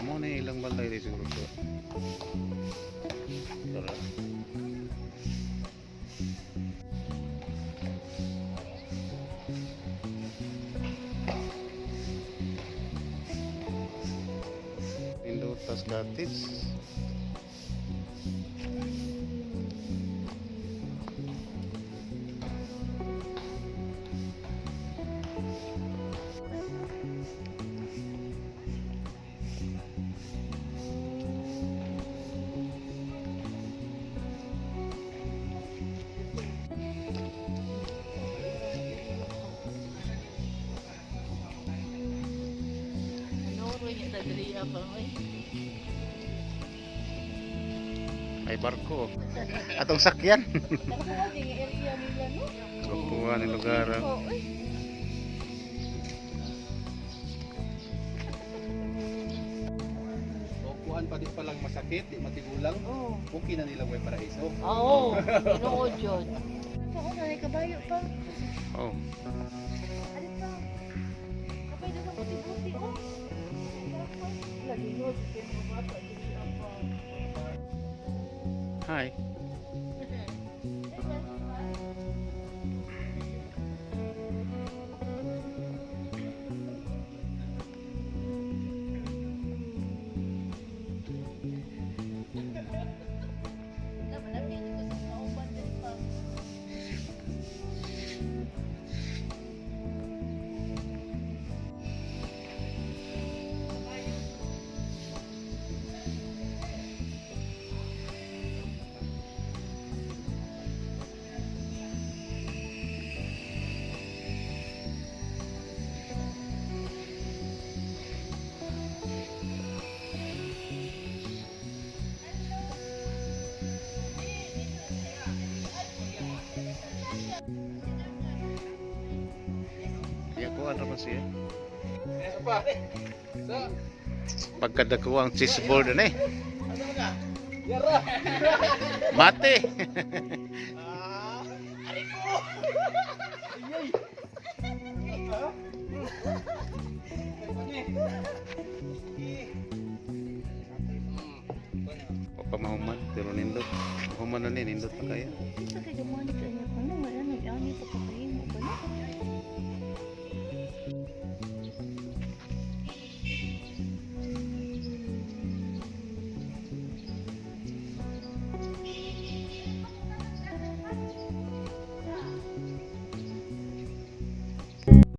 Mo na ilang balay di siguro to. Tara. Pindutas Cottage. Ay barko. Atong sakyan. Kuha ni lugar. Kuan pa di pa lang masakit, di matigulang. Okay na nila way paraiso. Oo, tinuod yun. Ako na kabayo pa. Oh. Ano pa? Kapay doon sa buti-buti oh. Lalinod, kaya mga bata din sila pa. Hi. Ya kuha naman siya. Ano pa? Sa Pagkadakuwang chessboard na eh. ano ka? Yara. Mate. Ay ko. Ayay. Pamahuman pero nindot. Human na ni nindot pa kaya. Sa kay gamani kanya pa no, wala nag-ani pa pa kayo mo ba na?